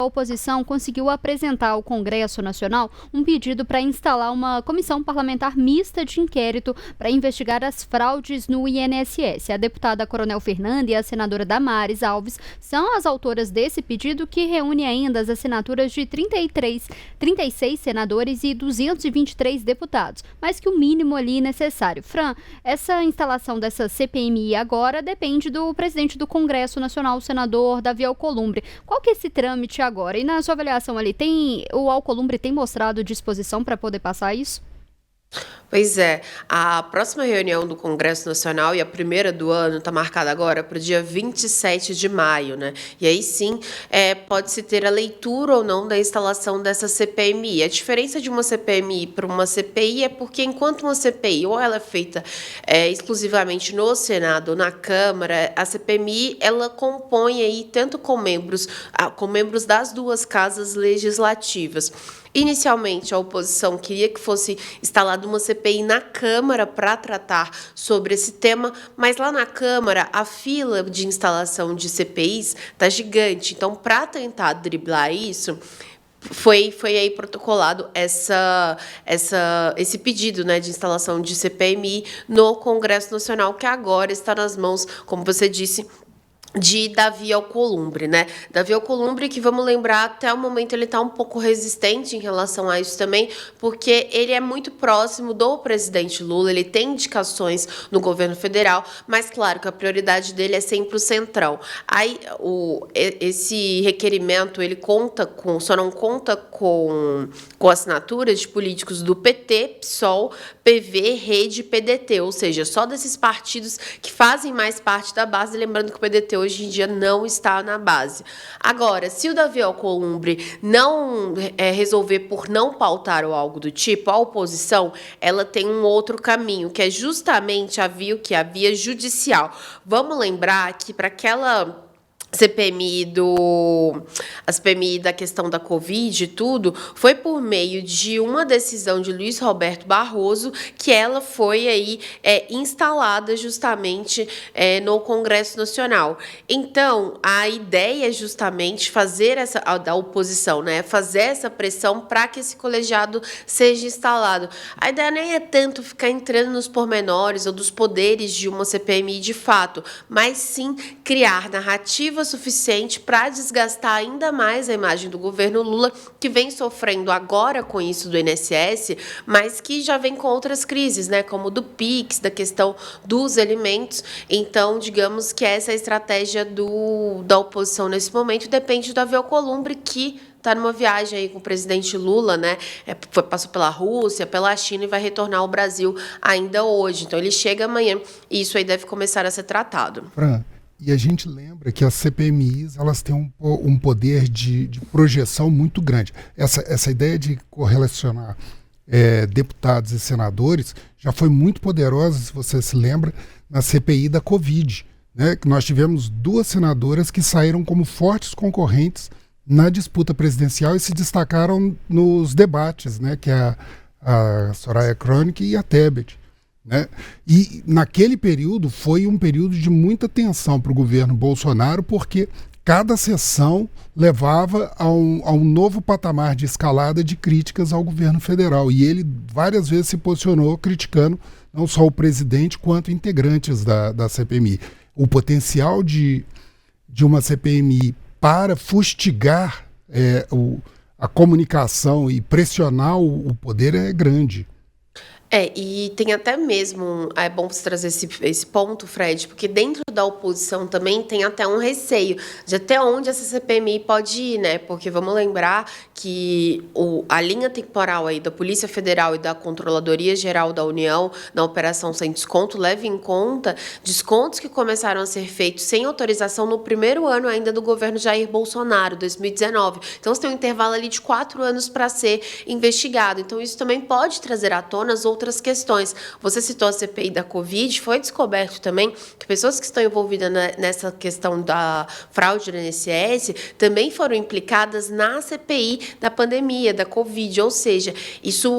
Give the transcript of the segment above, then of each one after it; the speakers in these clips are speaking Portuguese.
A oposição conseguiu apresentar ao Congresso Nacional um pedido para instalar uma comissão parlamentar mista de inquérito para investigar as fraudes no INSS. A deputada Coronel Fernanda e a senadora Damares Alves são as autoras desse pedido, que reúne ainda as assinaturas de 36 senadores e 223 deputados, mais que o mínimo ali necessário. Fran, essa instalação dessa CPMI agora depende do presidente do Congresso Nacional, o senador Davi Alcolumbre. Qual que é esse trâmite agora? E na sua avaliação ali, o Alcolumbre tem mostrado disposição para poder passar isso? Pois é, a próxima reunião do Congresso Nacional e a primeira do ano está marcada agora para o dia 27 de maio, né? E aí sim pode-se ter a leitura ou não da instalação dessa CPMI. A diferença de uma CPMI para uma CPI é porque, enquanto uma CPI ou ela é feita exclusivamente no Senado ou na Câmara, a CPMI ela compõe aí tanto com membros das duas casas legislativas. Inicialmente, a oposição queria que fosse instalada uma CPI na Câmara para tratar sobre esse tema, mas lá na Câmara a fila de instalação de CPIs está gigante. Então, para tentar driblar isso, foi aí protocolado esse pedido, né, de instalação de CPMI no Congresso Nacional, que agora está nas mãos, como você disse, de Davi Alcolumbre, né? Davi Alcolumbre, que, vamos lembrar, até o momento ele está um pouco resistente em relação a isso também, porque ele é muito próximo do presidente Lula, ele tem indicações no governo federal, mas claro que a prioridade dele é sempre o Centrão. Aí esse requerimento ele só não conta com assinaturas de políticos do PT, PSOL, PV, Rede e PDT, ou seja, só desses partidos que fazem mais parte da base, lembrando que o PDT hoje em dia não está na base. Agora, se o Davi Alcolumbre não resolver por não pautar ou algo do tipo, a oposição ela tem um outro caminho, que é justamente a via judicial. Vamos lembrar que para aquela CPMI a CPMI da questão da Covid e tudo, foi por meio de uma decisão de Luiz Roberto Barroso que ela foi aí instalada justamente no Congresso Nacional. Então, a ideia é justamente fazer da oposição, né, fazer essa pressão para que esse colegiado seja instalado. A ideia nem é tanto ficar entrando nos pormenores ou dos poderes de uma CPMI de fato, mas sim criar narrativa suficiente para desgastar ainda mais a imagem do governo Lula, que vem sofrendo agora com isso do INSS, mas que já vem com outras crises, né, como do PIX, da questão dos alimentos. Então, digamos que essa é a estratégia da oposição nesse momento, depende do Davi Alcolumbre, que está numa viagem aí com o presidente Lula, né? Passou pela Rússia, pela China e vai retornar ao Brasil ainda hoje. Então, ele chega amanhã e isso aí deve começar a ser tratado. Fran, e a gente lembra que as CPMIs elas têm um poder de projeção muito grande. Essa ideia de correlacionar deputados e senadores já foi muito poderosa, se você se lembra, na CPI da Covid, né? Que nós tivemos duas senadoras que saíram como fortes concorrentes na disputa presidencial e se destacaram nos debates, né? Que é a Soraya Tronic e a Tebet. Né? E naquele período foi um período de muita tensão para o governo Bolsonaro, porque cada sessão levava a um novo patamar de escalada de críticas ao governo federal. E ele várias vezes se posicionou criticando não só o presidente quanto integrantes da CPMI. O potencial de uma CPMI para fustigar a comunicação e pressionar o poder é grande. E tem até mesmo, é bom você trazer esse ponto, Fred, porque dentro da oposição também tem até um receio de até onde essa CPMI pode ir, né? Porque vamos lembrar que a linha temporal aí da Polícia Federal e da Controladoria Geral da União na Operação Sem Desconto leva em conta descontos que começaram a ser feitos sem autorização no primeiro ano ainda do governo Jair Bolsonaro, 2019. Então, você tem um intervalo ali de 4 anos para ser investigado. Então, isso também pode trazer à tona as outras outras questões. Você citou a CPI da Covid, foi descoberto também que pessoas que estão envolvidas nessa questão da fraude do INSS também foram implicadas na CPI da pandemia, da Covid, ou seja, isso,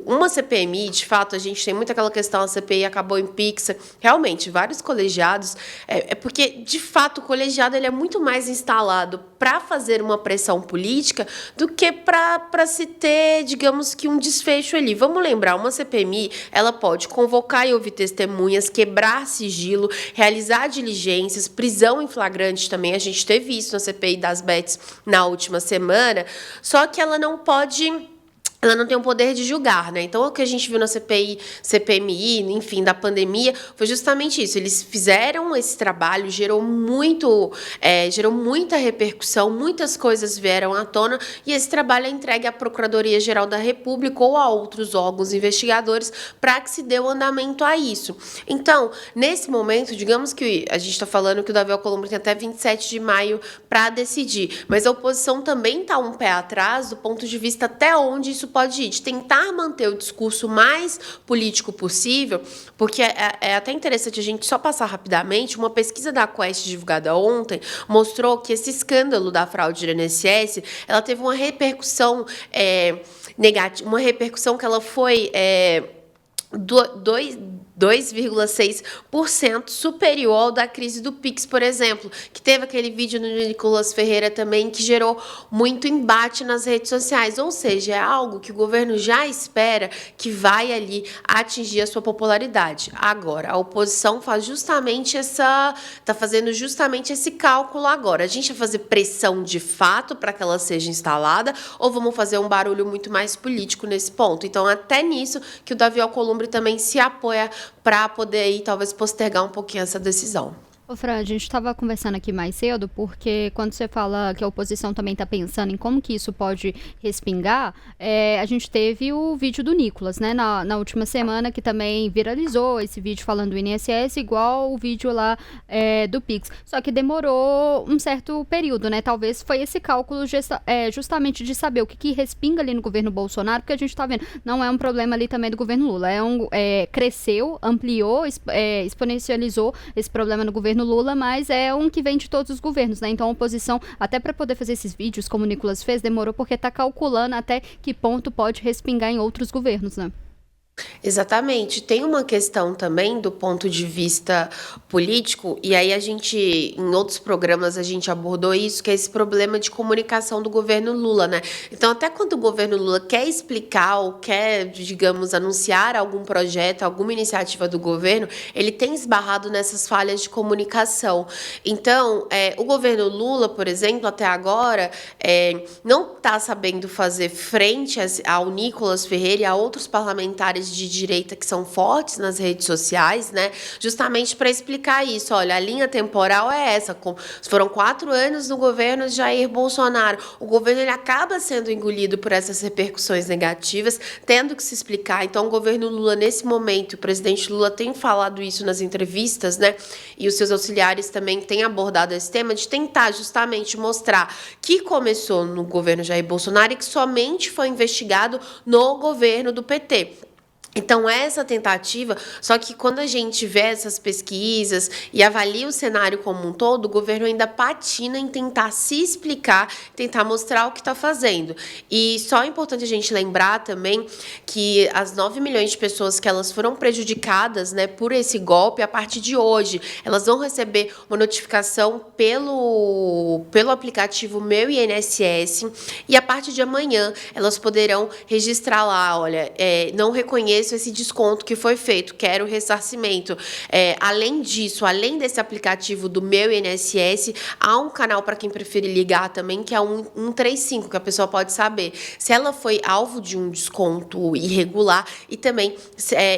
uma CPMI, de fato, a gente tem muito aquela questão, a CPI acabou em Pix, realmente, vários colegiados, porque, de fato, o colegiado ele é muito mais instalado para fazer uma pressão política do que para se ter, digamos que, um desfecho ali. Vamos lembrar, uma CPMI, ela pode convocar e ouvir testemunhas, quebrar sigilo, realizar diligências, prisão em flagrante também, a gente teve isso na CPI das Bets na última semana, só que ela não tem o poder de julgar, né? Então, o que a gente viu na CPI, CPMI, enfim, da pandemia, foi justamente isso. Eles fizeram esse trabalho, gerou muita repercussão, muitas coisas vieram à tona, e esse trabalho é entregue à Procuradoria-Geral da República ou a outros órgãos investigadores para que se dê o andamento a isso. Então, nesse momento, digamos que a gente está falando que o Davi Alcolumbre tem até 27 de maio para decidir, mas a oposição também está um pé atrás do ponto de vista até onde isso pode ir, de tentar manter o discurso mais político possível, porque é até interessante a gente só passar rapidamente. Uma pesquisa da Quest divulgada ontem mostrou que esse escândalo da fraude do INSS, ela teve uma repercussão negativa, uma repercussão que ela foi 2,6% superior ao da crise do Pix, por exemplo, que teve aquele vídeo do Nicolas Ferreira também que gerou muito embate nas redes sociais, ou seja, é algo que o governo já espera que vai ali atingir a sua popularidade. Agora, a oposição está fazendo justamente esse cálculo agora. A gente vai fazer pressão de fato para que ela seja instalada ou vamos fazer um barulho muito mais político nesse ponto? Então, até nisso que o Davi Alcolumbre também se apoia para poder aí, talvez postergar um pouquinho essa decisão. Ô, Fran, a gente estava conversando aqui mais cedo, porque quando você fala que a oposição também está pensando em como que isso pode respingar, a gente teve o vídeo do Nicolas, né, na última semana, que também viralizou esse vídeo falando do INSS, igual o vídeo lá do Pix. Só que demorou um certo período, né? Talvez foi esse cálculo justamente de saber o que respinga ali no governo Bolsonaro, porque a gente está vendo, não é um problema ali também do governo Lula, cresceu, ampliou, exponencializou esse problema no governo Lula, mas é um que vem de todos os governos, né? Então a oposição, até para poder fazer esses vídeos, como o Nicolas fez, demorou porque está calculando até que ponto pode respingar em outros governos, né? Exatamente. Tem uma questão também do ponto de vista político, e aí em outros programas a gente abordou isso, que é esse problema de comunicação do governo Lula, né? Então, até quando o governo Lula quer explicar ou quer, digamos, anunciar algum projeto, alguma iniciativa do governo, ele tem esbarrado nessas falhas de comunicação. Então, o governo Lula, por exemplo, até agora, não está sabendo fazer frente ao Nicolas Ferreira e a outros parlamentares de direita que são fortes nas redes sociais, né? Justamente para explicar isso. Olha, a linha temporal é essa. Foram 4 anos no governo de Jair Bolsonaro. O governo ele acaba sendo engolido por essas repercussões negativas, tendo que se explicar. Então, o governo Lula, nesse momento, o presidente Lula tem falado isso nas entrevistas, né? E os seus auxiliares também têm abordado esse tema de tentar justamente mostrar que começou no governo Jair Bolsonaro e que somente foi investigado no governo do PT. Então, essa tentativa, só que quando a gente vê essas pesquisas e avalia o cenário como um todo, o governo ainda patina em tentar se explicar, tentar mostrar o que está fazendo. E só é importante a gente lembrar também que as 9 milhões de pessoas que elas foram prejudicadas, né, por esse golpe, a partir de hoje, elas vão receber uma notificação pelo aplicativo Meu INSS, e a partir de amanhã elas poderão registrar lá, olha, não reconheço esse desconto que foi feito, quero ressarcimento. Além disso, além desse aplicativo do Meu INSS, há um canal para quem preferir ligar também, que é o 135, que a pessoa pode saber se ela foi alvo de um desconto irregular e também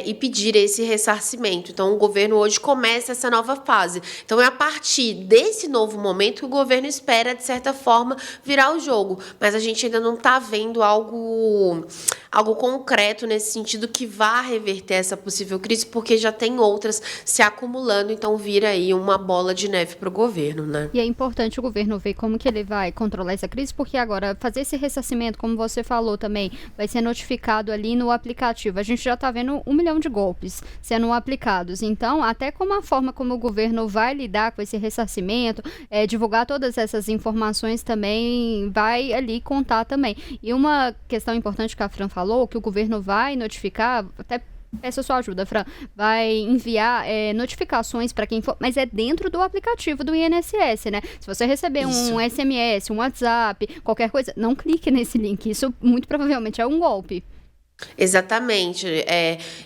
e pedir esse ressarcimento. Então, o governo hoje começa essa nova fase. Então, é a partir desse novo momento que o governo espera, de certa forma, virar o jogo. Mas a gente ainda não está vendo algo algo concreto nesse sentido que vá reverter essa possível crise, porque já tem outras se acumulando, então vira aí uma bola de neve para o governo, né? E é importante o governo ver como que ele vai controlar essa crise, porque agora fazer esse ressarcimento, como você falou também, vai ser notificado ali no aplicativo. A gente já está vendo 1 milhão de golpes sendo aplicados. Então, até como a forma como o governo vai lidar com esse ressarcimento, divulgar todas essas informações também vai ali contar também. E uma questão importante que a Fran falou, que o governo vai notificar, até peço a sua ajuda, Fran, vai enviar notificações para quem for, mas é dentro do aplicativo do INSS, né? Se você receber um SMS, um WhatsApp, qualquer coisa, não clique nesse link, isso muito provavelmente é um golpe. Exatamente.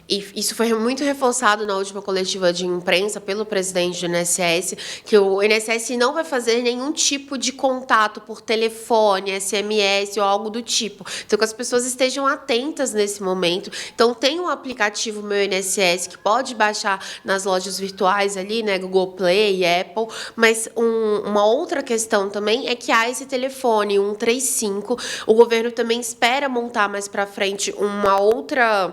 E isso foi muito reforçado na última coletiva de imprensa pelo presidente do INSS, que o INSS não vai fazer nenhum tipo de contato por telefone, SMS ou algo do tipo. Então, que as pessoas estejam atentas nesse momento. Então, tem um aplicativo Meu INSS que pode baixar nas lojas virtuais ali, né, Google Play e Apple, mas uma outra questão também é que há esse telefone 135. O governo também espera montar mais para frente uma outra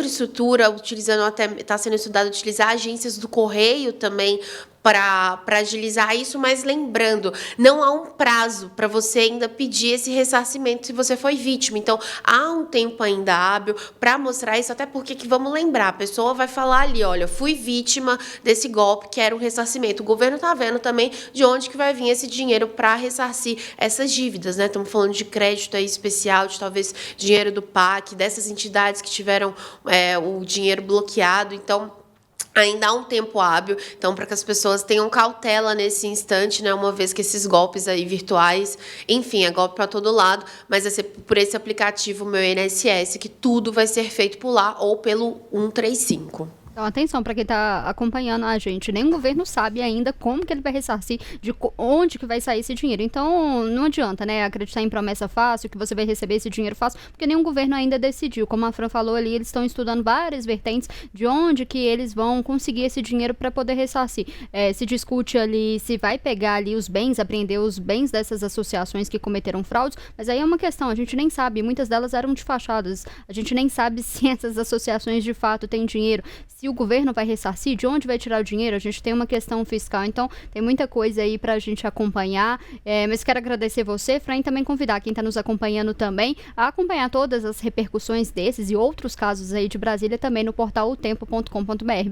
estrutura, utilizando até está sendo estudado utilizar agências do correio também para agilizar isso, mas lembrando, não há um prazo para você ainda pedir esse ressarcimento se você foi vítima. Então, há um tempo ainda hábil para mostrar isso, até porque, que vamos lembrar, a pessoa vai falar ali, olha, fui vítima desse golpe, quero um ressarcimento. O governo está vendo também de onde que vai vir esse dinheiro para ressarcir essas dívidas, né? Estamos falando de crédito aí especial, de talvez dinheiro do PAC, dessas entidades que tiveram o dinheiro bloqueado. Então, ainda há um tempo hábil, então, para que as pessoas tenham cautela nesse instante, né? Uma vez que esses golpes aí virtuais, enfim, é golpe para todo lado, mas vai ser por esse aplicativo Meu INSS que tudo vai ser feito por lá ou pelo 135. Então, atenção para quem está acompanhando a gente. Nem o governo sabe ainda como que ele vai ressarcir, de onde que vai sair esse dinheiro. Então, não adianta, né, acreditar em promessa fácil, que você vai receber esse dinheiro fácil, porque nenhum governo ainda decidiu. Como a Fran falou ali, eles estão estudando várias vertentes de onde que eles vão conseguir esse dinheiro para poder ressarcir. Se discute ali se vai pegar ali os bens, apreender os bens dessas associações que cometeram fraudes, mas aí é uma questão, a gente nem sabe, muitas delas eram de fachadas, a gente nem sabe se essas associações de fato têm dinheiro, se o governo vai ressarcir, de onde vai tirar o dinheiro, a gente tem uma questão fiscal, então tem muita coisa aí pra gente acompanhar, mas quero agradecer você, Fran, e também convidar quem tá nos acompanhando também a acompanhar todas as repercussões desses e outros casos aí de Brasília também no portal otempo.com.br.